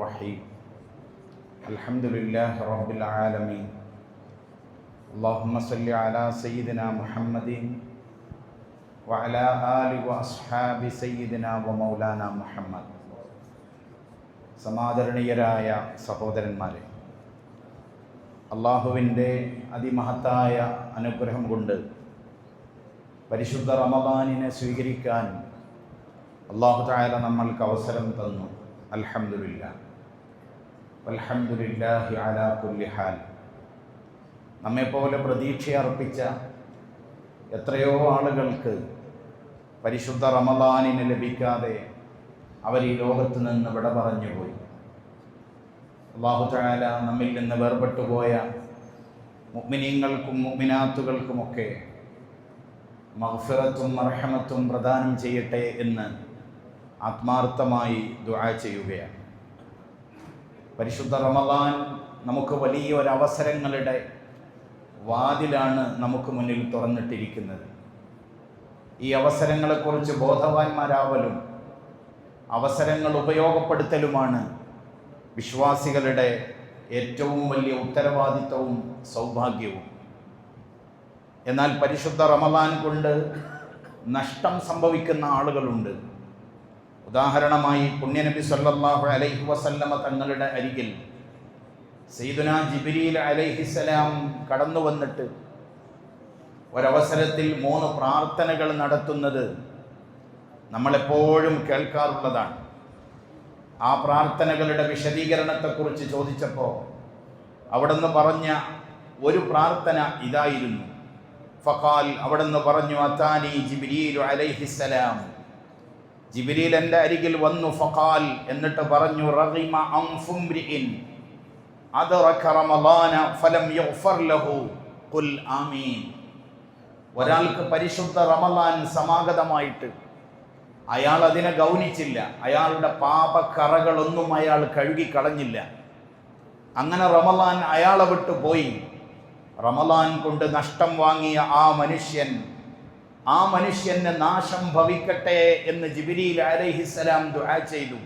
الرحيم الحمد لله رب العالمين اللهم صل على سيدنا محمد وعلى آل وأصحاب سيدنا ومولانا محمد. സമാദരണീയരായ സഹോദരന്മാരെ, അള്ളാഹുവിൻ്റെ അതിമഹത്തായ അനുഗ്രഹം കൊണ്ട് പരിശുദ്ധ റമദാനിനെ സ്വീകരിക്കാൻ അല്ലാഹു തആല നമ്മൾക്ക് അവസരം തന്നു. അൽഹംദുലില്ലാഹ് വൽഹംദുലില്ലാഹി അലാ കുല്ലി ഹാൽ. നമ്മെപ്പോലെ പ്രതീക്ഷയർപ്പിച്ച എത്രയോ ആളുകൾക്ക് പരിശുദ്ധ റമദാനിന് ലഭിക്കാതെ അവർ ഈ ലോകത്ത് നിന്ന് വിട പറഞ്ഞുപോയി. അല്ലാഹു തആല നമ്മിൽ നിന്ന് വേർപെട്ടുപോയ മുഅ്മിനീങ്ങൾക്കും മുഅ്മിനാത്തുകൾക്കുമൊക്കെ മഗ്ഫിറത്തും മർഹമത്തും പ്രദാനം ചെയ്യട്ടെ എന്ന് ആത്മാർത്ഥമായി ദുആ ചെയ്യുകയാണ്. പരിശുദ്ധ റമദാൻ നമുക്ക് വലിയ ഒരവസരങ്ങളുടെ വാതിലാണ് നമുക്ക് മുന്നിൽ തുറന്നിട്ടിരിക്കുന്നത്. ഈ അവസരങ്ങളെക്കുറിച്ച് ബോധവാന്മാരാവലും അവസരങ്ങൾ ഉപയോഗപ്പെടുത്തലുമാണ് വിശ്വാസികളുടെ ഏറ്റവും വലിയ ഉത്തരവാദിത്വവും സൗഭാഗ്യവും. എന്നാൽ പരിശുദ്ധ റമദാൻ കൊണ്ട് നഷ്ടം സംഭവിക്കുന്ന ആളുകളുണ്ട്. ഉദാഹരണമായി പുണ്യനബി സല്ലല്ലാഹു അലൈഹി വസല്ലമ തങ്ങളുടെ അരികിൽ സയ്യിദുനാ ജിബ്രീൽ അലൈഹിസ്സലാം കടന്നു വന്നിട്ട് ഒരവസരത്തിൽ 3 പ്രാർത്ഥനകൾ നടത്തുന്നത് നമ്മളെപ്പോഴും കേൾക്കാറുള്ളതാണ്. ആ പ്രാർത്ഥനകളുടെ വിശദീകരണത്തെക്കുറിച്ച് ചോദിച്ചപ്പോൾ അവിടുന്ന് പറഞ്ഞ ഒരു പ്രാർത്ഥന ഇതായിരുന്നു. ഫഖാൽ, അവിടുന്ന് പറഞ്ഞു, അതാനി ജിബ്രീൽ അലൈഹിസ്സലാം, ജിബ്രീൽ എൻ്റെ അരികിൽ വന്നു. ഫഖാൽ, എന്നിട്ട് പറഞ്ഞു, റഗിമ അൻഫുംരിഇൻ അദ്റക റമളാന ഫലം യുഗ്ഫർ ലഹു ഖുൽ ആമീൻ. ഒരാൾക്ക് പരിശുദ്ധ റമളാൻ സമാഗതമായിട്ട് അയാൾ അതിനെ ഗൗനിച്ചില്ല, അയാളുടെ പാപക്കറകളൊന്നും അയാൾ കഴുകിക്കളഞ്ഞില്ല. അങ്ങനെ റമളാൻ അയാളെ വിട്ടു പോയി. റമളാൻ കൊണ്ട് നഷ്ടം വാങ്ങിയ ആ മനുഷ്യന് നാശം ഭവിക്കട്ടെ എന്ന് ജിബ്രീൽ അലൈഹിസ്സലാം ദുആ ചെയ്തു.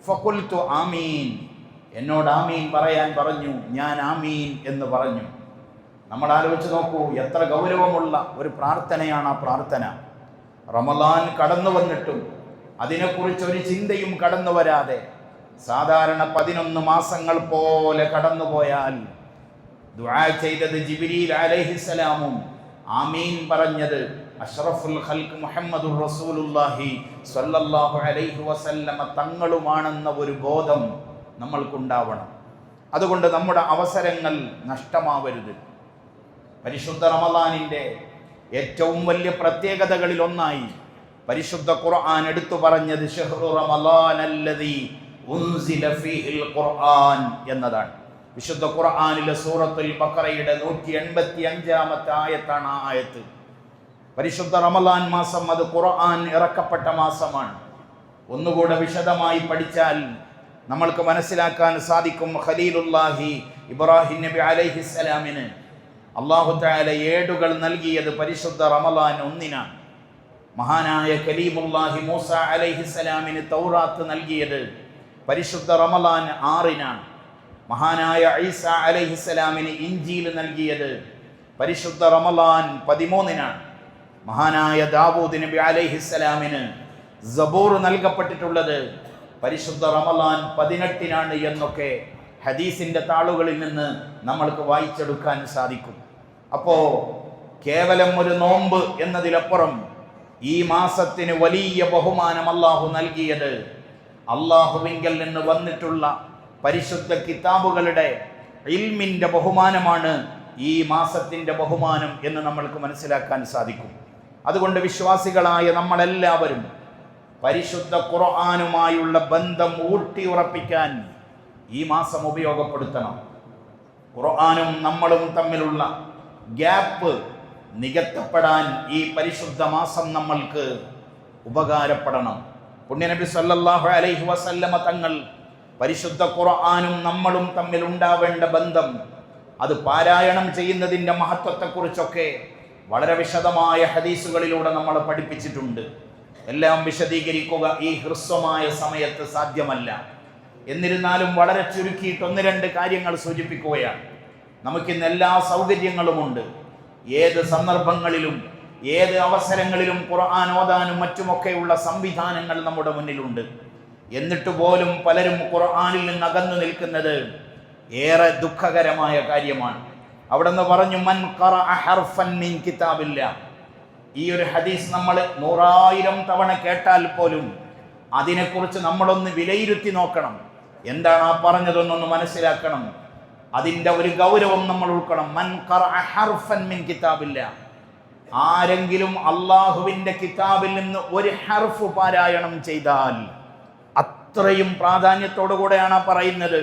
ഫഖുൽതു ആമീൻ, എന്നോട് ആമീൻ പറയാൻ പറഞ്ഞു. ഞാൻ ആമീൻ എന്ന് പറഞ്ഞു. നമ്മൾ ആലോചിച്ച് നോക്കൂ, എത്ര ഗൗരവമുള്ള ഒരു പ്രാർത്ഥനയാണ് ആ പ്രാർത്ഥന. റമളാൻ കടന്നു വന്നിട്ടും അതിനെക്കുറിച്ച് ഒരു ചിന്തയും കടന്നു വരാതെ സാധാരണ 11 മാസങ്ങൾ പോലെ കടന്നുപോയാൽ ദുആ ചെയ്തത് ജിബ്രീൽ അലൈഹിസ്സലാമും ആമീൻ പറഞ്ഞത് അഷ്റഫുൽ ഖൽഖ് മുഹമ്മദുർ റസൂലുള്ളാഹി സ്വല്ലല്ലാഹു അലൈഹി വസല്ലമ തങ്ങളുമാണെന്ന ഒരു ബോധം നമ്മൾക്കുണ്ടാവണം. അതുകൊണ്ട് നമ്മുടെ അവസരങ്ങൾ നഷ്ടമാവരുത്. പരിശുദ്ധ റമളാനിൻ്റെ ഏറ്റവും വലിയ പ്രത്യേകതകളിൽ ഒന്നായി പരിശുദ്ധ ഖുർആൻ എടുത്തു പറഞ്ഞത് ശഹ്റു റമളാനല്ലദീ ഉൻസില ഫീഹിൽ ഖുർആൻ എന്നതാണ്. വിശുദ്ധ ഖുർആനിലെ സൂറത്തുൽ ബഖറയുടെ 185-ാമത്തെ ആയത്താണ് ആ ആയത്ത്. പരിശുദ്ധ റമളാൻ മാസം അത് ഖുർആൻ ഇറക്കപ്പെട്ട മാസമാണ്. ഒന്നുകൂടെ വിശദമായി പഠിച്ചാൽ നമ്മൾക്ക് മനസ്സിലാക്കാൻ സാധിക്കും. ഖലീലുല്ലാഹി ഇബ്രാഹിം നബി അലൈഹിസ്സലാമിന് അല്ലാഹു തആല ഏടുകൾ നൽകിയത് പരിശുദ്ധ റമളാൻ 1-നാണ്. മഹാനായ കലീമുല്ലാഹി മൂസ അലൈഹിസ്സലാമിന് തൗറാത്ത് നൽകിയത് പരിശുദ്ധ റമളാൻ 6-നാണ്. മഹാനായ ഈസ അലൈഹിസ്സലാമിന് ഇൻജീൽ നൽകിയത് പരിശുദ്ധ റമളാൻ 13-നാണ്. മഹാനായ ദാവൂദ് നബി അലൈഹിസ്സലാമിന് സബൂർ നൽകപ്പെട്ടിട്ടുള്ളത് പരിശുദ്ധ റമളാൻ 18-നാണ് എന്നൊക്കെ ഹദീസിൻ്റെ താളുകളിൽ നിന്ന് നമ്മൾക്ക് വായിച്ചെടുക്കാൻ സാധിക്കും. അപ്പോൾ കേവലം ഒരു നോമ്പ് എന്നതിലപ്പുറം ഈ മാസത്തിന് വലിയ ബഹുമാനം അല്ലാഹു നൽകിയത് അല്ലാഹുവിങ്കൽ നിന്ന് വന്നിട്ടുള്ള പരിശുദ്ധ കിതാബുകളുടെ ഇൽമിൻ്റെ ബഹുമാനമാണ് ഈ മാസത്തിൻ്റെ ബഹുമാനം എന്ന് നമ്മൾക്ക് മനസ്സിലാക്കാൻ സാധിക്കും. അതുകൊണ്ട് വിശ്വാസികളായ നമ്മളെല്ലാവരും പരിശുദ്ധ ഖുർആനുമായുള്ള ബന്ധം ഊട്ടിയുറപ്പിക്കാൻ ഈ മാസം ഉപയോഗപ്പെടുത്തണം. ഖുർആനും നമ്മളും തമ്മിലുള്ള ഗ്യാപ്പ് നികത്തപ്പെടാൻ ഈ പരിശുദ്ധ മാസം നമ്മൾക്ക് ഉപകാരപ്പെടണം. പുണ്യനബി സല്ലല്ലാഹു അലൈഹി വസല്ലമ തങ്ങൾ പരിശുദ്ധ ഖുർആനും നമ്മളും തമ്മിൽ ഉണ്ടാവേണ്ട ബന്ധം, അത് പാരായണം ചെയ്യുന്നതിൻ്റെ മഹത്വത്തെക്കുറിച്ചൊക്കെ വളരെ വിശദമായ ഹദീസുകളിലൂടെ നമ്മൾ പഠിപ്പിച്ചിട്ടുണ്ട്. എല്ലാം വിശദീകരിക്കുക ഈ ഹ്രസ്വമായ സമയത്ത് സാധ്യമല്ല. എന്നിരുന്നാലും വളരെ ചുരുക്കിയിട്ട് ഒന്ന് രണ്ട് കാര്യങ്ങൾ സൂചിപ്പിക്കുകയാണ്. നമുക്കിന്ന് എല്ലാ സൗകര്യങ്ങളുമുണ്ട്. ഏത് സന്ദർഭങ്ങളിലും ഏത് അവസരങ്ങളിലും ഖുർആൻ ഓതാനും മറ്റുമൊക്കെയുള്ള സംവിധാനങ്ങൾ നമ്മുടെ മുന്നിലുണ്ട്. എന്നിട്ട് പോലും പലരും ഖുർആനിൽ നിന്ന് അകന്നു നിൽക്കുന്നത് ഏറെ ദുഃഖകരമായ കാര്യമാണ്. അവിടെ നിന്ന് പറഞ്ഞു, മൻ ഖറഅ ഹർഫൻ മിൻ കിതാബില്ലാ. ഈ ഒരു ഹദീസ് നമ്മൾ 100,000 തവണ കേട്ടാൽ പോലും അതിനെക്കുറിച്ച് നമ്മളൊന്ന് വിലയിരുത്തി നോക്കണം. എന്താണ് ആ പറഞ്ഞതെന്നൊന്ന് മനസ്സിലാക്കണം. അതിൻ്റെ ഒരു ഗൗരവം നമ്മൾ ഉൾക്കണം. മൻ ഖറഅ ഹർഫൻ മിൻ കിതാബില്ലാ. ആരെങ്കിലും അള്ളാഹുവിൻ്റെ കിതാബിൽ നിന്ന് ഒരു ഹർഫ് പാരായണം ചെയ്താൽ, അത്രയും പ്രാധാന്യത്തോടു കൂടെയാണ് പറയുന്നത്,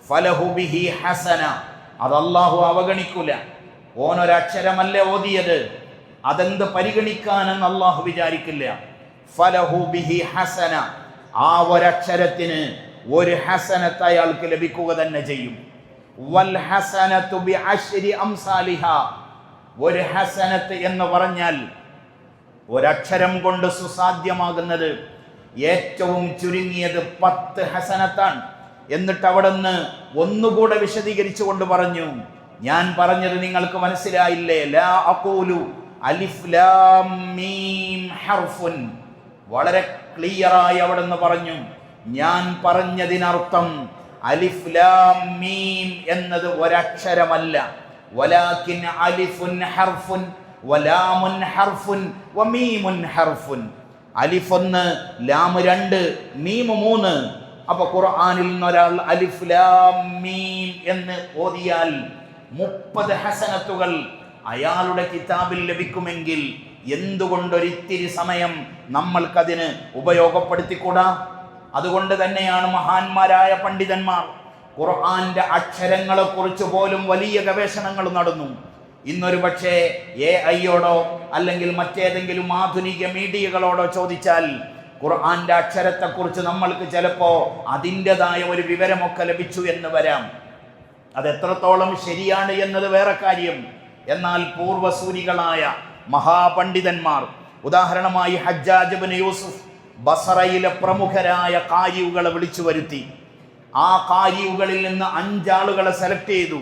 ഫലഹു ബിഹി ഹസന. അത് അള്ളാഹു അവഗണിക്കൂല. ഓനൊരക്ഷരമല്ല ഓതിയത്, അതെന്ത് പരിഗണിക്കാനെന്ന് അള്ളാഹു വിചാരിക്കില്ല. ഫലഹു ബിഹി ഹസന. ആ ഒരക്ഷരത്തിന് ഒരു ഹസനത്ത് അയാൾക്ക് ലഭിക്കുക തന്നെ ചെയ്യും. വൽ ഹസനതു ബിഅശ്രി അംസാലിഹാ. ഒരു ഹസനത്ത് എന്ന് പറഞ്ഞാൽ ഒരക്ഷരം കൊണ്ട് സുസാധ്യമാകുന്നത് ഏറ്റവും ചുരുങ്ങിയത് 10 ഹസനത്താണ്. എന്നിട്ട് അവിടെ നിന്ന് ഒന്നുകൂടെ വിശദീകരിച്ചു കൊണ്ട് പറഞ്ഞു, ഞാൻ പറഞ്ഞത് നിങ്ങൾക്ക് മനസ്സിലായില്ലേ? ലാ അഖൂലു അലിഫ് ലാം മീം ഹർഫുൻ. വളരെ ക്ലിയറായി അവിടെ നിന്ന് പറഞ്ഞു, ഞാൻ പറഞ്ഞതിനർത്ഥം അലിഫ് ലാം മീം എന്നത് ഒരക്ഷരമല്ല. വലാകിൻ അലിഫുൻ ഹർഫുൻ വലാമുൻ ഹർഫുൻ വമീമുൻ ഹർഫുൻ. അലിഫ് 1, ലാം 2, മീം 3. അപ്പൊ ഖുർആനിൽ നിന്ന് ഒരാൾ അലിഫ് ലാം മീം എന്ന് ഓതിയാൽ 30 ഹസനത്തുകൾ അയാളുടെ കിതാബിൽ ലഭിക്കുമെങ്കിൽ എന്തുകൊണ്ടൊരിത്തിരി സമയം നമ്മൾക്കതിന് ഉപയോഗപ്പെടുത്തിക്കൂടാ? അതുകൊണ്ട് തന്നെയാണ് മഹാന്മാരായ പണ്ഡിതന്മാർ ഖുർആന്റെ അക്ഷരങ്ങളെ കുറിച്ച് പോലും വലിയ ഗവേഷണങ്ങൾ നടന്നു. ഇന്നൊരു പക്ഷേ AI-യോടോ അല്ലെങ്കിൽ മറ്റേതെങ്കിലും ആധുനിക മീഡിയകളോടോ ചോദിച്ചാൽ ഖുർആന്റെ അക്ഷരത്തെക്കുറിച്ച് നമ്മൾക്ക് ചിലപ്പോൾ അതിൻ്റെതായ ഒരു വിവരമൊക്കെ ലഭിച്ചു എന്ന് വരാം. അത് എത്രത്തോളം ശരിയാണ് എന്നത് വേറെ കാര്യം. എന്നാൽ പൂർവസൂരികളായ മഹാപണ്ഡിതന്മാർ, ഉദാഹരണമായി ഹജ്ജാജ് ഇബ്നു യൂസുഫ് ബസറയിലെ പ്രമുഖരായ ഖാരിയുകളെ വിളിച്ചു വരുത്തി. ആ ഖാരിയുകളിൽ നിന്ന് 5 ആളുകളെ സെലക്ട് ചെയ്തു.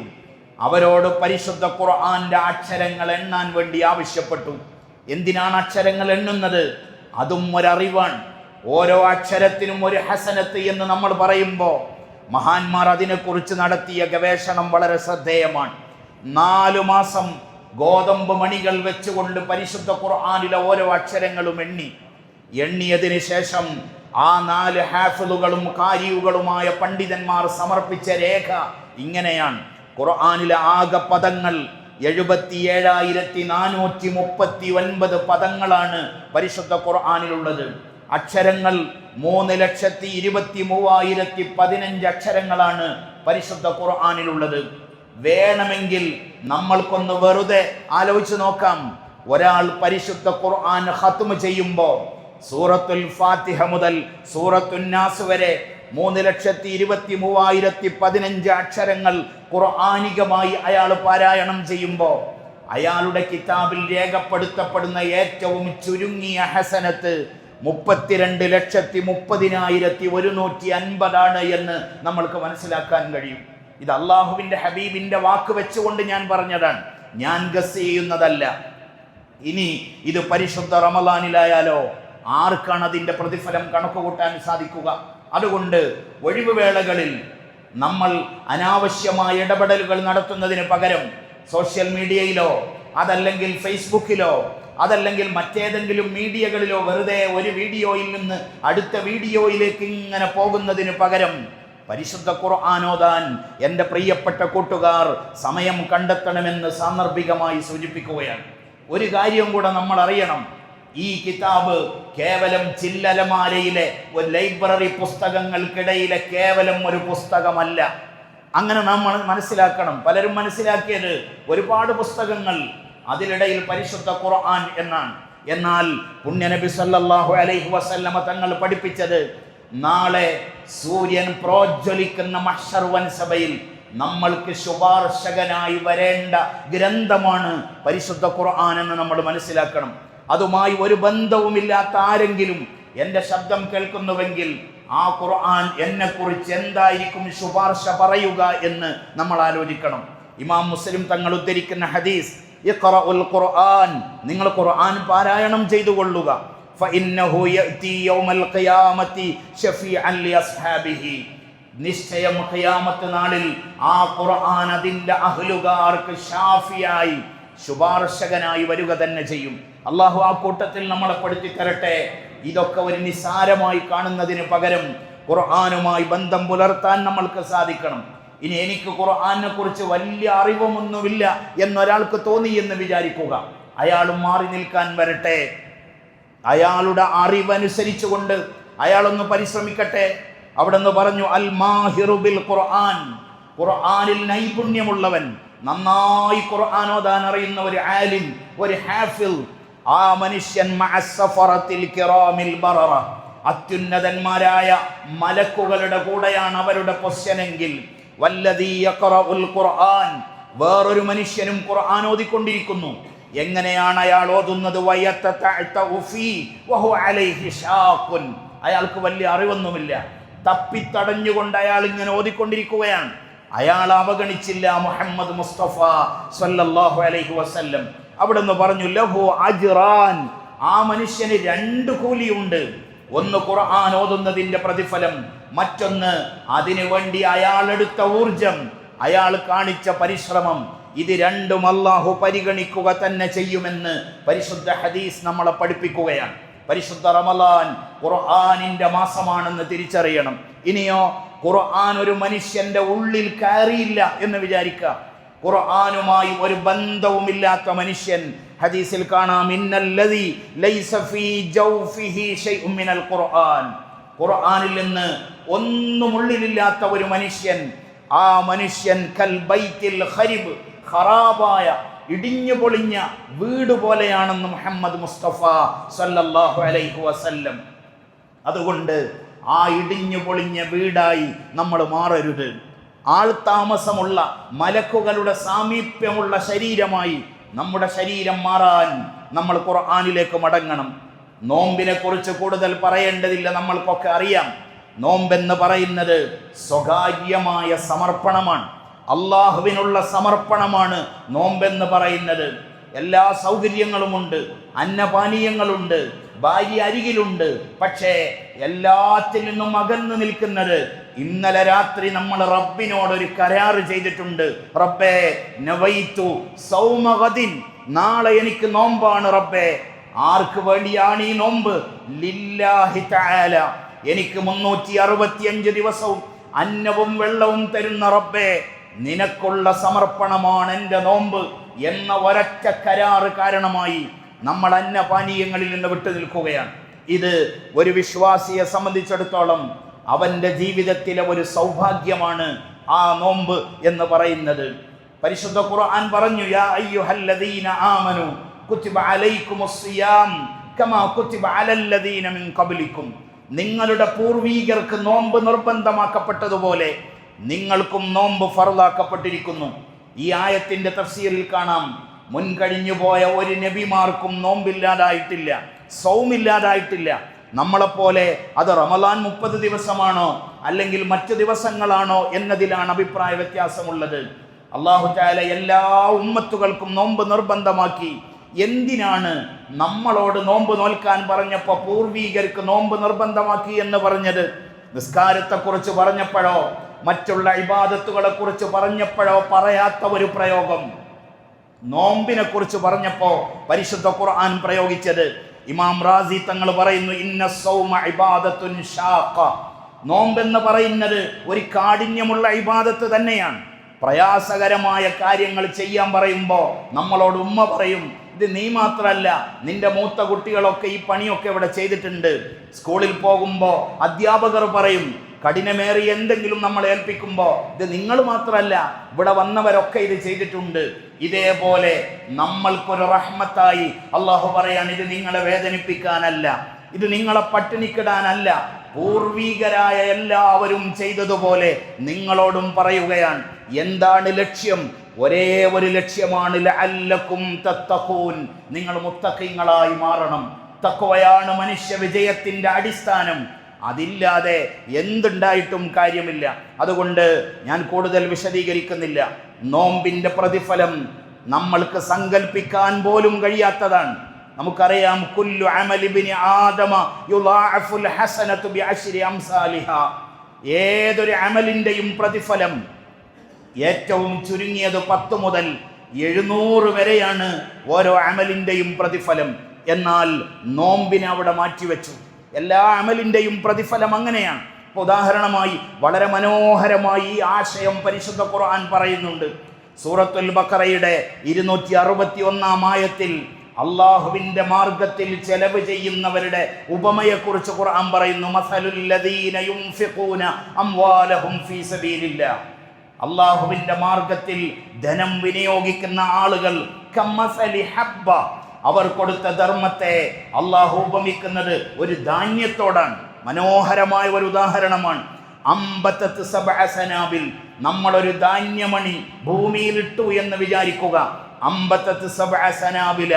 അവരോട് പരിശുദ്ധ ഖുർആന്റെ അക്ഷരങ്ങൾ എണ്ണാൻ വേണ്ടി ആവശ്യപ്പെട്ടു. എന്തിനാണ് അക്ഷരങ്ങൾ എണ്ണുന്നത്? അതും ഒരറിവാണ്. ഓരോ അക്ഷരത്തിനും ഒരു ഹസനത്ത് എന്ന് നമ്മൾ പറയുമ്പോൾ മഹാന്മാർ അതിനെക്കുറിച്ച് നടത്തിയ ഗവേഷണം വളരെ ശ്രദ്ധേയമാണ്. 4 മാസം ഗോതമ്പ് മണികൾ വെച്ചുകൊണ്ട് പരിശുദ്ധ ഖുർആനിലെ ഓരോ അക്ഷരങ്ങളും എണ്ണിയതിന് ശേഷം ആ 4 ഹാഫിളുകളും ഖാരിയുകളുമായ പണ്ഡിതന്മാർ സമർപ്പിച്ച രേഖ ഇങ്ങനെയാണ്. ഖുർആനിലെ ആകെ പദങ്ങൾ 77,439 പദങ്ങളാണ് പരിശുദ്ധ ഖുർആനിലുള്ളത്. അക്ഷരങ്ങൾ 3,23,015 അക്ഷരങ്ങളാണ് പരിശുദ്ധ ഖുർആനിലുള്ളത്. വേണമെങ്കിൽ നമ്മൾക്കൊന്ന് വെറുതെ ആലോചിച്ച് നോക്കാം. ഒരാൾ പരിശുദ്ധ ഖുർആൻ ഖത്മ് ചെയ്യുമ്പോൾ സൂറത്തുൽ ഫാത്തിഹ മുതൽ സൂറത്തുൻ നാസ് വരെ 3,23,015 അക്ഷരങ്ങൾ ഖുർആനികമായി അയാൾ പാരായണം ചെയ്യുമ്പോൾ അയാളുടെ കിതാബിൽ രേഖപ്പെടുത്തപ്പെടുന്ന ഏറ്റവും ചുരുങ്ങിയ ഹസനത്ത് 32,30,150 എന്ന് നമ്മൾക്ക് മനസ്സിലാക്കാൻ കഴിയും. ഇത് അള്ളാഹുവിൻ്റെ ഹബീബിൻ്റെ വാക്ക് വെച്ചുകൊണ്ട് ഞാൻ പറഞ്ഞതാണ്, ഞാൻ ഗസ് ചെയ്യുന്നതല്ല. ഇനി ഇത് പരിശുദ്ധ റമളാനിലായാലോ ആർക്കാണ് അതിൻ്റെ പ്രതിഫലം കണക്കുകൂട്ടാൻ സാധിക്കുക? അതുകൊണ്ട് ഒഴിവ് വേളകളിൽ നമ്മൾ അനാവശ്യമായ ഇടപെടലുകൾ നടത്തുന്നതിന് പകരം സോഷ്യൽ മീഡിയയിലോ അതല്ലെങ്കിൽ ഫേസ്ബുക്കിലോ അതല്ലെങ്കിൽ മറ്റേതെങ്കിലും മീഡിയകളിലോ വെറുതെ ഒരു വീഡിയോയിൽ നിന്ന് അടുത്ത വീഡിയോയിലേക്ക് ഇങ്ങനെ പോകുന്നതിന് പകരം പരിശുദ്ധ ഖുർആൻ ഓതാൻ എൻ്റെ പ്രിയപ്പെട്ട കൂട്ടുകാർ സമയം കണ്ടെത്തണമെന്ന് സാന്ദർഭികമായി സൂചിപ്പിക്കുകയാണ്. ഒരു കാര്യം കൂടെ നമ്മൾ അറിയണം. ഈ കിതാബ് കേവലം ചില്ലലമാരയിലെ ഒരു ലൈബ്രറി പുസ്തകങ്ങൾക്കിടയിലെ കേവലം ഒരു പുസ്തകമല്ല. അങ്ങനെ നമ്മൾ മനസ്സിലാക്കണം. പലരും മനസ്സിലാക്കിയത് ഒരുപാട് പുസ്തകങ്ങൾ, അതിനിടയിൽ പരിശുദ്ധ ഖുർആൻ എന്നാണ്. എന്നാൽ പുണ്യനബി സല്ലല്ലാഹു അലൈഹി വസല്ലമ തങ്ങൾ പഠിപ്പിച്ചത് നാളെ സൂര്യൻ പ്രോജ്വലിക്കുന്ന മഹ്ശർ വൻസഭയിൽ നമ്മൾക്ക് ശുപാർശകനായി വരേണ്ട ഗ്രന്ഥമാണ് പരിശുദ്ധ ഖുർആൻ എന്ന് നമ്മൾ മനസ്സിലാക്കണം. അതുമായി ഒരു ബന്ധവുമില്ലാത്ത ആരെങ്കിലും എൻ്റെ ശബ്ദം കേൾക്കുന്നുവെങ്കിൽ ആ ഖുർആൻ എന്നെക്കുറിച്ച് എന്തായിരിക്കും ശുപാർശ പറയുക എന്ന് നമ്മൾ ആലോചിക്കണം. ഇമാം മുസ്ലിം തങ്ങൾ ഉദ്ധരിക്കുന്ന ഹദീസ്, ഇഖ്റഉൽ ഖുർആൻ, നിങ്ങൾ ഖുർആൻ പാരായണം ചെയ്തു കൊള്ളുക. ഫഇന്നഹു യഅതി യൗമൽ ഖിയാമത്തി ശഫീഅൻ ലിഅസ്ഹാബിഹി, നിശ്ചയം ഖിയാമത്ത് നാളിൽ ആ ഖുർആൻ അതിൻ്റെ അഹ്ലുകാർക്ക് ഷാഫിയായി, ശുപാർശകനായി വരിക തന്നെ ചെയ്യും. അള്ളാഹു ആ കൂട്ടത്തിൽ നമ്മളെ പെടുത്തി തരട്ടെ. ഇതൊക്കെ ഒരു നിസ്സാരമായി കാണുന്നതിന് പകരം ഖുർആനുമായി ബന്ധം പുലർത്താൻ നമ്മൾക്ക് സാധിക്കണം. ഇനി എനിക്ക് ഖുർആനെ കുറിച്ച് വലിയ അറിവൊന്നുമില്ല എന്നൊരാൾക്ക് തോന്നി എന്ന് വിചാരിക്കുക. അയാളും മാറി നിൽക്കാൻ വരട്ടെ. അയാളുടെ അറിവനുസരിച്ചുകൊണ്ട് അയാളൊന്ന് പരിശ്രമിക്കട്ടെ. അവിടെ നിന്ന് പറഞ്ഞു, അൽ മാഹിറു ബിൽ ഖുർആൻ, ഖുർആനിൽ നൈപുണ്യമുള്ളവൻ, നന്നായി ഖുർആൻ ഓതാൻ അറിയുന്ന ഒരു ആലിം, ഒരു ഹാഫിൽ, ആ മനുഷ്യൻ മഅസ്സഫറത്തിൽ കിറാമിൽ ബററ, അത്യുന്നതന്മാരായ മലക്കുകളുടെ കൂടെയാണ് അവരുടെ പൊസിഷനെങ്കിൽ, വല്ലദീ യഖറഉൽ ഖുർആൻ, വേറൊരു മനുഷ്യനും ഖുർആൻ ഓതിക്കൊണ്ടിരിക്കുന്നു. എങ്ങനെയാണ് അയാൾ ഓതുന്നത്? വയതതഅതഉ ഫീ വഹു അലൈഹി ഷാഖുൻ, അയാൾക്ക് വലിയ അറിവൊന്നുമില്ല, തപ്പിത്തടഞ്ഞുകൊണ്ട് അയാൾ ഇങ്ങനെ ഓതിക്കൊണ്ടിരിക്കുകയാണ്. അയാൾ അവഗണിച്ചില്ല മുഹമ്മദ് മുസ്തഫ സല്ലല്ലാഹു അലൈഹി വസല്ലം. അവിടെ നിന്ന് പറഞ്ഞു, ലഹു അജ്റാൻ, ആ മനുഷ്യന് 2 കൂലിയുണ്ട്. ഒന്ന് ഖുർആൻ ഓതുന്നതിന്റെ പ്രതിഫലം, മറ്റൊന്ന് അതിനു വേണ്ടി അയാളെടുത്ത ഊർജം, അയാൾ കാണിച്ച പരിശ്രമം. ഇത് രണ്ടും അല്ലാഹു പരിഗണിക്കുക തന്നെ ചെയ്യുമെന്ന് പരിശുദ്ധ ഹദീസ് നമ്മളെ പഠിപ്പിക്കുകയാണ്. പരിശുദ്ധ റമളാൻ ഖുർആനിന്റെ മാസമാണെന്ന് തിരിച്ചറിയണം. ഇനിയോ ഖുർആൻ ഒരു മനുഷ്യന്റെ ഉള്ളിൽ കയറിയില്ല എന്ന് വിചാരിക്കുക. ഖുർആനുമായി ഒരു ബന്ധവുമില്ലാത്ത മനുഷ്യൻ, ഹദീസിൽ കാണാം, ഇന്നല്ലദീ ലൈസ ഫീ ജൗഫിഹി ശൈഉൻ മിനൽ ഖുർആൻ, ഖുർആനിൽ നിന്ന് ഒന്നും ഉള്ളിലില്ലാത്ത ഒരു മനുഷ്യൻ, ആ മനുഷ്യൻ കൽ ബൈത്തിൽ ഖരിബ്, ഖറാബായ ഇടിഞ്ഞു പൊളിഞ്ഞ വീട് പോലെയാണെന്ന് മുഹമ്മദ് മുസ്തഫ സല്ലല്ലാഹു അലൈഹി വസല്ലം. അതുകൊണ്ട് ആ ഇടിഞ്ഞു പൊളിഞ്ഞ വീടായി നമ്മൾ മാറരുത്. ആൾ താമസമുള്ള മലക്കുകളുടെ സാമീപ്യമുള്ള ശരീരമായി നമ്മുടെ ശരീരം മാറാൻ നമ്മൾ ഖുർആനിലേക്ക് മടങ്ങണം. നോമ്പിനെ കുറിച്ച് കൂടുതൽ പറയേണ്ടതില്ല, നമ്മൾക്കൊക്കെ അറിയാം. നോമ്പെന്ന് പറയുന്നത് സ്വകാര്യമായ സമർപ്പണമാണ്, അള്ളാഹുവിനുള്ള സമർപ്പണമാണ് നോമ്പെന്ന് പറയുന്നത്. എല്ലാ സൗകര്യങ്ങളുമുണ്ട്, അന്നപാനീയങ്ങളുണ്ട്, ഭാര്യ അരികിലുണ്ട്. പക്ഷേ എല്ലാത്തിൽ നിന്നും അകന്നു നിൽക്കുന്നത്, ഇന്നലെ രാത്രി നമ്മൾ റബ്ബിനോടൊരു കരാറ് ചെയ്തിട്ടുണ്ട്. റബ്ബേ നവൈതു സൗമ ഗദിൻ, നാളെ എനിക്ക് നോമ്പാണ് റബ്ബേ. ആർക്ക് വേണ്ടിയാണ് ഈ നോമ്പ്? ലില്ലാഹി തആല, എനിക്ക് 365 ദിവസവും അന്നവും വെള്ളവും തരുന്ന റബ്ബേ, നിനക്കുള്ള സമർപ്പണമാണ് എൻ്റെ നോമ്പ് എന്ന ഒരൊറ്റ കരാറ് കാരണമായി നമ്മൾ അന്നപാനീയങ്ങളിൽ നിന്ന് വിട്ടു നിൽക്കുകയാണ്. ഇത് ഒരു വിശ്വാസിയെ സംബന്ധിച്ചിടത്തോളം അവൻ്റെ ജീവിതത്തിലെ ഒരു സൗഭാഗ്യമാണ് ആ നോമ്പ് എന്ന് പറയുന്നത്. പരിശുദ്ധ ഖുർആൻ പറഞ്ഞു, യാ അയ്യുഹല്ലദീന ആമനു കുതിബ അലൈക്കുമുസ് സിയാം കമാ കുതിബ അലല്ലദീന മിൻ ഖബ്ലിക്കും, നിങ്ങളുടെ പൂർവീകർക്ക് നോമ്പ് നിർബന്ധമാക്കപ്പെട്ടതുപോലെ നിങ്ങൾക്കും നോമ്പ് ഫർളാക്കപ്പെട്ടിരിക്കുന്നു. ഈ ആയത്തിന്റെ തഫ്സീറിൽ കാണാം, മുൻകഴിഞ്ഞു പോയ ഒരു നബിമാർക്കും നോമ്പില്ലാതായിട്ടില്ല, സൗമില്ലാതായിട്ടില്ല. നമ്മളെപ്പോലെ അത് റമളാൻ 30 ദിവസമാണോ അല്ലെങ്കിൽ മറ്റ് ദിവസങ്ങളാണോ എന്നതിലാണ് അഭിപ്രായ വ്യത്യാസമുള്ളത്. അല്ലാഹു തആല എല്ലാ ഉമ്മത്തുകൾക്കും നോമ്പ് നിർബന്ധമാക്കി. എന്തിനാണ് നമ്മളോട് നോമ്പ് നോൽക്കാൻ പറഞ്ഞപ്പോൾ പൂർവീകർക്ക് നോമ്പ് നിർബന്ധമാക്കി എന്ന് പറഞ്ഞത്? നിസ്കാരത്തെക്കുറിച്ച് പറഞ്ഞപ്പോഴോ മറ്റുള്ള ഇബാദത്തുകളെ കുറിച്ച് പറഞ്ഞപ്പോഴോ പറയാത്ത ഒരു പ്രയോഗം നോമ്പിനെ കുറിച്ച് പറഞ്ഞപ്പോ പരിശുദ്ധ ഖുർആൻ പ്രയോഗിച്ചത്. ഇമാം റാസി തങ്ങൾ പറയുന്നു, ഇന്ന സൗമ ഇബാദത്തുൻ ഷാഖ, നോമ്പെന്ന് പറയുന്നത് ഒരു കാഠിന്യമുള്ള ഇബാദത്ത് തന്നെയാണ്. പ്രയാസകരമായ കാര്യങ്ങൾ ചെയ്യാൻ പറയുമ്പോൾ നമ്മളോട് ഉമ്മ പറയും, ഇത് നീ മാത്രമല്ല, നിന്റെ മൂത്ത കുട്ടികളൊക്കെ ഈ പണിയൊക്കെ ഇവിടെ ചെയ്തിട്ടുണ്ട്. സ്കൂളിൽ പോകുമ്പോൾ അധ്യാപകർ പറയും, കഠിനമേറിയ എന്തെങ്കിലും നമ്മൾ ഏൽപ്പിക്കുമ്പോൾ ഇത് നിങ്ങൾ മാത്രമല്ല, ഇവിടെ വന്നവരൊക്കെ ഇത് ചെയ്തിട്ടുണ്ട്. ഇതേപോലെ നമ്മൾക്കൊരു റഹ്മത്തായി അള്ളാഹു പറയാണ്, ഇത് നിങ്ങളെ വേദനിപ്പിക്കാനല്ല, ഇത് നിങ്ങളെ പട്ടിണിക്കിടാനല്ല, പൂർവീകരായ എല്ലാവരും ചെയ്തതുപോലെ നിങ്ങളോടും പറയുകയാണ്. എന്താണ് ലക്ഷ്യം? ഒരേ ഒരു ലക്ഷ്യമാണ്, ലഅല്ലക്കും തത്തഖൂൻ, നിങ്ങൾ മുത്തഖീങ്ങളായി മാറണം. തഖ്വയാണ് മനുഷ്യ വിജയത്തിന്റെ അടിസ്ഥാനം. അതില്ലാതെ എന്തുണ്ടായിട്ടും കാര്യമില്ല. അതുകൊണ്ട് ഞാൻ കൂടുതൽ വിശദീകരിക്കുന്നില്ല. നോമ്പിൻ്റെ പ്രതിഫലം നമ്മൾക്ക് സങ്കല്പിക്കാൻ പോലും കഴിയാത്തതാണ്. നമുക്കറിയാം, കുല്ലു അമലി ഇബ്നി ആദമ യുളാഅഫുൽ ഹസനതു ബിഅശ്രി അംസാലിഹാ. ഏതൊരു അമലിൻ്റെയും പ്രതിഫലം ഏറ്റവും ചുരുങ്ങിയത് 10 മുതൽ 700 വരെയാണ് ഓരോ അമലിൻ്റെയും പ്രതിഫലം. എന്നാൽ നോമ്പിനെ അവിടെ മാറ്റിവെച്ചു. എല്ലാ അമലിൻ്റെയും പ്രതിഫലം അങ്ങനെയാണ്. ഇപ്പോൾ ഉദാഹരണമായി വളരെ മനോഹരമായി ഈ ആശയം പരിശുദ്ധ ഖുർആൻ പറയുന്നുണ്ട്. സൂറത്തുൽ ബഖറയുടെ 261 ആയത്തിൽ അള്ളാഹുവിൻ്റെ മാർഗത്തിൽ ചെലവ് ചെയ്യുന്നവരുടെ ഉപമയെക്കുറിച്ച് ഖുർആൻ പറയുന്നു. മസലുൽ ലദീന യുൻഫിഖൂന അംവാലഹും ഫീ സബീലില്ലാഹ്. അള്ളാഹുവിൻ്റെ മാർഗത്തിൽ ധനം വിനിയോഗിക്കുന്ന ആളുകൾ കമസലി ഹബ്ബ, അവർ കൊടുത്ത ധർമ്മത്തെ അള്ളാഹു ഉപമിക്കുന്നത് ഒരു ധാന്യത്തോടാണ്. മനോഹരമായ ഒരു ഉദാഹരണമാണ്. അമ്പത്തത്ത് സബഅ സനാബിൽ, നമ്മളൊരു ധാന്യമണി ഭൂമിയിലിട്ടു എന്ന് വിചാരിക്കുക. അമ്പത്തത്ത് സബഅ സനാബില,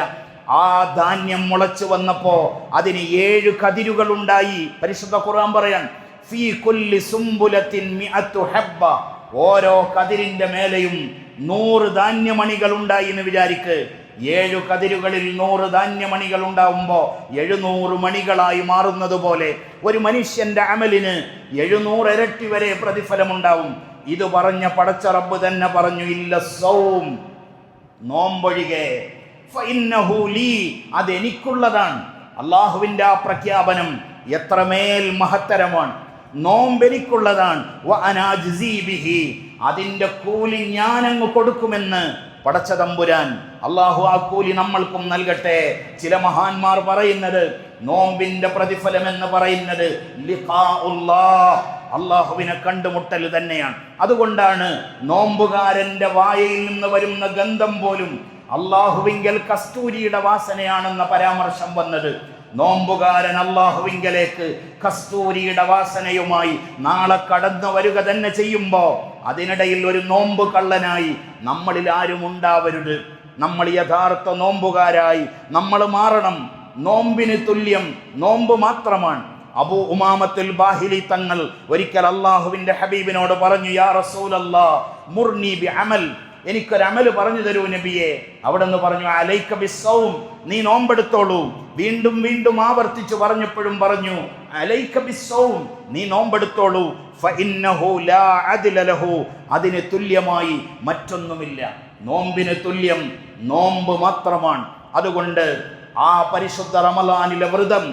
ആ ധാന്യം മുളച്ചു വന്നപ്പോ അതിന് 7 കതിരുകൾ ഉണ്ടായി. പരിശുദ്ധ ഖുർആൻ പറയാൻ, ഫീ കുല്ലി സുംബുലത്തിൻ മിഅത്തു ഹബ്ബ, ഓരോ കതിരിന്റെ മേലെയും 100 ധാന്യമണികൾ ഉണ്ടായി എന്ന് വിചാരിക്ക്. 7 കതിരുകളിൽ 100 ധാന്യമണികൾ ഉണ്ടാവുമ്പോൾ 700 മണികളായി മാറുന്നത് പോലെ ഒരു മനുഷ്യന്റെ അമലിന് 700 ഇരട്ടി വരെ പ്രതിഫലമുണ്ടാവും. ഇത് പറഞ്ഞ പടച്ച റബ്ബ് തന്നെ പറഞ്ഞു, ഇല്ല സൗം, നോമ്പൊഴികെ, ഫഇന്നഹു ലീ, അതെനിക്കുള്ളതാണ്. അള്ളാഹുവിൻ്റെ ആ പ്രഖ്യാപനം എത്രമേൽ മഹത്തരമാണ്. നോമ്പെനിക്കുള്ളതാണ്. വ അനാ അജ്സീ ബിഹി, അതിൻ്റെ കൂലി ഞാനങ്ങ് കൊടുക്കുമെന്ന് പടച്ച തമ്പുരാൻ. അള്ളാഹു ആ കൂലി നമ്മൾക്കും നൽകട്ടെ. ചില മഹാന്മാർ പറയുന്നത് നോമ്പിന്റെ പ്രതിഫലം എന്ന് പറയുന്നത് ലിഖാഉല്ലാഹ്, അള്ളാഹുവിനെ കണ്ടുമുട്ടൽ തന്നെയാണ്. അതുകൊണ്ടാണ് നോമ്പുകാരന്റെ വായയിൽ നിന്ന് വരുന്ന ഗന്ധം പോലും അള്ളാഹുവിങ്കൽ കസ്തൂരിയുടെ വാസനയാണെന്ന പരാമർശം വന്നത്. നോമ്പുകാരൻ അള്ളാഹുവിങ്കലേക്ക് കസ്തൂരിയുടെ വാസനയുമായി നാളെ കടന്നു വരിക തന്നെ ചെയ്യുമ്പോൾ അതിനിടയിൽ ഒരു നോമ്പ് കള്ളനായി നമ്മളിൽ ആരും ഉണ്ടാവരുത്. നമ്മൾ യഥാർത്ഥ നോമ്പുകാരായി നമ്മൾ മാറണം. നോമ്പിന് തുല്യം നോമ്പ് മാത്രമാണ്. അബൂ ഉമാമത്തുൽ ബാഹിലി തങ്ങൾ ഒരിക്കൽ അള്ളാഹുവിൻ്റെ ഹബീബിനോട് പറഞ്ഞു, യാ റസൂലല്ലാഹ് മുർനി ബി അമൽ, എനിക്കൊരമല് പറഞ്ഞു തരൂ നബിയെ. അവിടെ നിന്ന് പറഞ്ഞു, അലൈക ബിസ്സൗം, നീ നോമ്പെടുത്തോളൂ. വീണ്ടും വീണ്ടും ആവർത്തിച്ചു പറഞ്ഞപ്പോഴും പറഞ്ഞു, അലൈക ബിസ്സൗം, നീ നോമ്പെടുത്തോളൂ. ഫഇന്നഹു ലാ അദ്ല ലഹു, അതിന് തുല്യമായി മറ്റൊന്നുമില്ല. നോമ്പിന് തുല്യം നോമ്പ് മാത്രമാണ്. അതുകൊണ്ട് ആ പരിശുദ്ധ റമളാനിലെ വ്രതം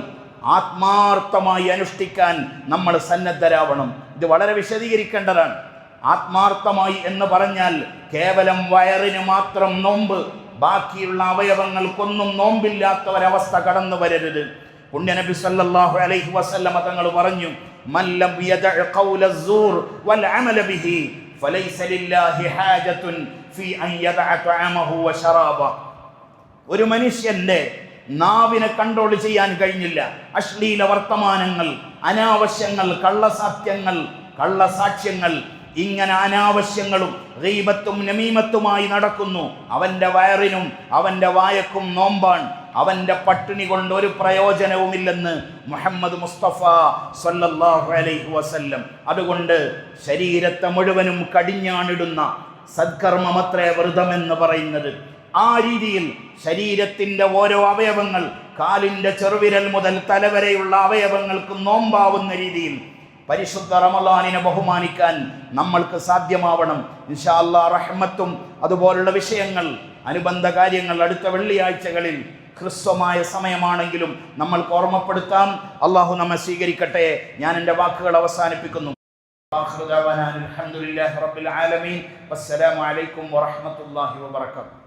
ആത്മാർത്ഥമായി അനുഷ്ഠിക്കാൻ നമ്മൾ സന്നദ്ധരാവണം. ഇത് വളരെ വിശദീകരിക്കേണ്ടതാണ്. ആത്മാർത്ഥമായി എന്ന് പറഞ്ഞാൽ കേവലം വയറിന് മാത്രം നോമ്പ്, ബാക്കിയുള്ള അവയവങ്ങൾക്കൊന്നും നോമ്പില്ലാത്ത ഒരവസ്ഥ കടന്നു വരരുത്. പുണ്യനബി സല്ലല്ലാഹു അലൈഹി വസല്ലമ തങ്ങൾ പറഞ്ഞു, മൻ ലം യദഅ ഖൗലസ്സൂർ വൽ അമല ബിഹി ഫലൈസ ലില്ലാഹി ഹാജത്തുൻ ഫീ അൻ യദഅ തഅമഹു വശറാബ. ഒരു മനുഷ്യന്റെ നാവിനെ കൺട്രോൾ ചെയ്യാൻ കഴിഞ്ഞില്ല. അശ്ലീല വർത്തമാനങ്ങൾ, അനാവശ്യങ്ങൾ, കള്ളസത്യങ്ങൾ, കള്ളസാക്ഷ്യങ്ങൾ, ഇങ്ങനെ അനാവശ്യങ്ങളും ഗീബത്തും നമീമത്തുമായി നടക്കുന്നു. അവൻ്റെ വയറിനും അവൻ്റെ വായക്കും നോമ്പാണ്. അവൻ്റെ പട്ടിണി കൊണ്ട് ഒരു പ്രയോജനവുമില്ലെന്ന് മുഹമ്മദ് മുസ്തഫ സല്ലല്ലാഹു അലൈഹി വസല്ലം. അതുകൊണ്ട് ശരീരത്തെ മുഴുവനും കടിഞ്ഞാണിടുന്ന സദ്കർമ്മമത്രേ വ്രതമെന്ന് പറയുന്നത്. ആ രീതിയിൽ ശരീരത്തിൻ്റെ ഓരോ അവയവങ്ങൾ, കാലിൻ്റെ ചെറുവിരൽ മുതൽ തലവരെയുള്ള അവയവങ്ങൾക്ക് നോമ്പാവുന്ന രീതിയിൽ പരിശുദ്ധ റമളാനിനെ ബഹുമാനിക്കാൻ നമ്മൾക്ക് സാധ്യമാവണം. ഇൻഷാ അല്ലാഹ് റഹ്മത്തും അതുപോലുള്ള വിഷയങ്ങൾ, അനുബന്ധ കാര്യങ്ങൾ അടുത്ത വെള്ളിയാഴ്ചകളിൽ ഹ്രസ്വമായ സമയമാണെങ്കിലും നമ്മൾക്ക് ഓർമ്മപ്പെടുത്താം. അള്ളാഹു നമ്മെ സ്വീകരിക്കട്ടെ. ഞാൻ എൻ്റെ വാക്കുകൾ അവസാനിപ്പിക്കുന്നു. അൽഹംദുലില്ലാഹി റബ്ബിൽ ആലമീൻ. വസ്സലാമു അലൈക്കും വറഹ്മത്തുള്ളാഹി വബറകാതുഹു.